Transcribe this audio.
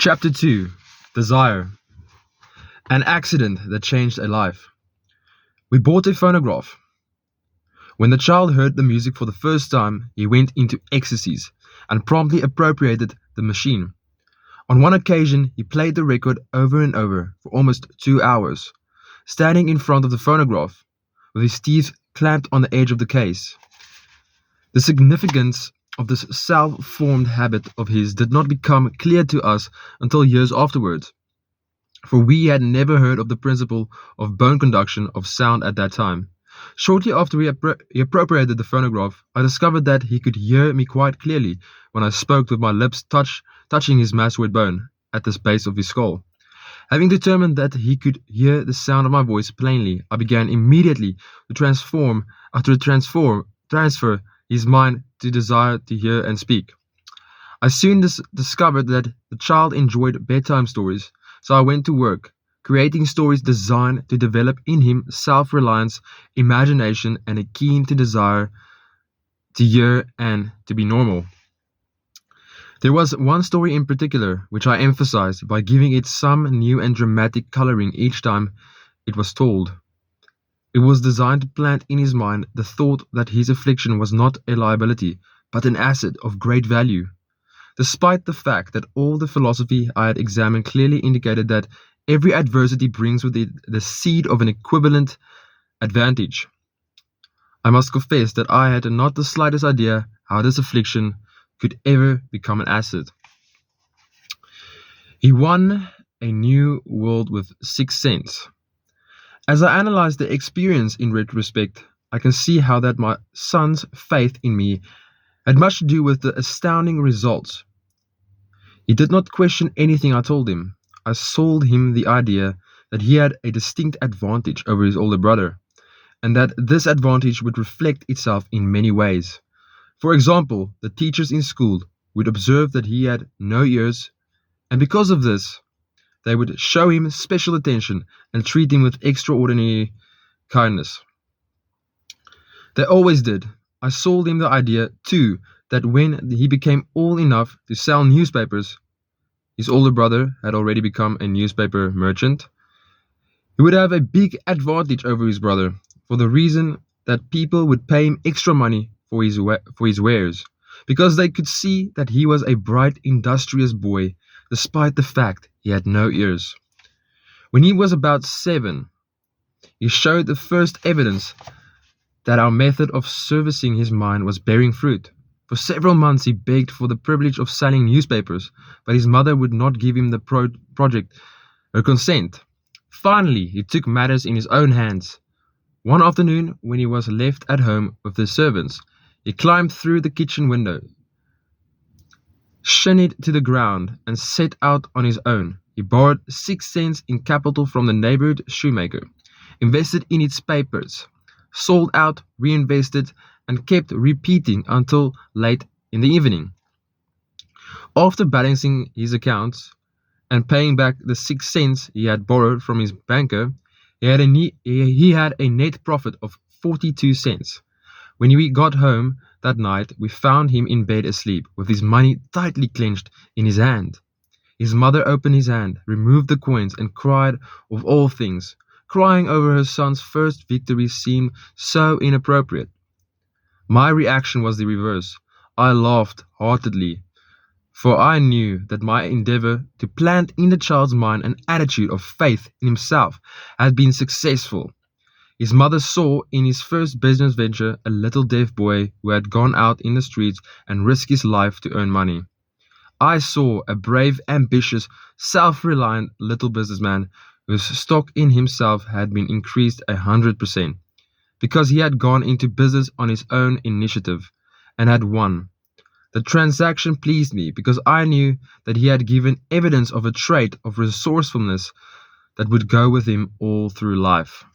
Chapter 2. Desire. An accident that changed a life. We bought a phonograph. When the child heard the music for the first time, he went into ecstasies and promptly appropriated the machine. On one occasion, he played the record over and over for almost 2 hours, standing in front of the phonograph with his teeth clamped on the edge of the case. The significance of this self-formed habit of his did not become clear to us until years afterwards, for we had never heard of the principle of bone conduction of sound at that time. Shortly after he appropriated the phonograph, I discovered that he could hear me quite clearly when I spoke with my lips touching his masseter bone at the base of his skull. Having determined that he could hear the sound of my voice plainly, I began immediately to transfer his mind to desire to hear and speak. I soon discovered that the child enjoyed bedtime stories, so I went to work, creating stories designed to develop in him self-reliance, imagination, and a keen desire to hear and to be normal. There was one story in particular which I emphasized by giving it some new and dramatic coloring each time it was told. It was designed to plant in his mind the thought that his affliction was not a liability, but an asset of great value. Despite the fact that all the philosophy I had examined clearly indicated that every adversity brings with it the seed of an equivalent advantage, I must confess that I had not the slightest idea how this affliction could ever become an asset. He won a new world with 6 cents. As I analyze the experience in retrospect, I can see how that my son's faith in me had much to do with the astounding results. He did not question anything I told him. I sold him the idea that he had a distinct advantage over his older brother, and that this advantage would reflect itself in many ways. For example, the teachers in school would observe that he had no ears, and because of this, they would show him special attention and treat him with extraordinary kindness. They always did. I sold him the idea, too, that when he became old enough to sell newspapers, his older brother had already become a newspaper merchant, he would have a big advantage over his brother, for the reason that people would pay him extra money for his wares, because they could see that he was a bright, industrious boy, despite the fact he had no ears. When he was about 7, he showed the first evidence that our method of servicing his mind was bearing fruit. For several months he begged for the privilege of selling newspapers, but his mother would not give him the project her consent. Finally, he took matters in his own hands. One afternoon, when he was left at home with the servants, he climbed through the kitchen window, shinned to the ground, and set out on his own. He borrowed 6 cents in capital from the neighborhood shoemaker, invested in its papers, sold out, reinvested, and kept repeating until late in the evening. After balancing his accounts and paying back the 6 cents he had borrowed from his banker, he had a net profit of 42 cents. When we got home that night, we found him in bed asleep, with his money tightly clenched in his hand. His mother opened his hand, removed the coins, and cried of all things. Crying over her son's first victory seemed so inappropriate. My reaction was the reverse. I laughed heartily, for I knew that my endeavor to plant in the child's mind an attitude of faith in himself had been successful. His mother saw in his first business venture a little deaf boy who had gone out in the streets and risked his life to earn money. I saw a brave, ambitious, self-reliant little businessman whose stock in himself had been increased 100%, because he had gone into business on his own initiative and had won. The transaction pleased me because I knew that he had given evidence of a trait of resourcefulness that would go with him all through life.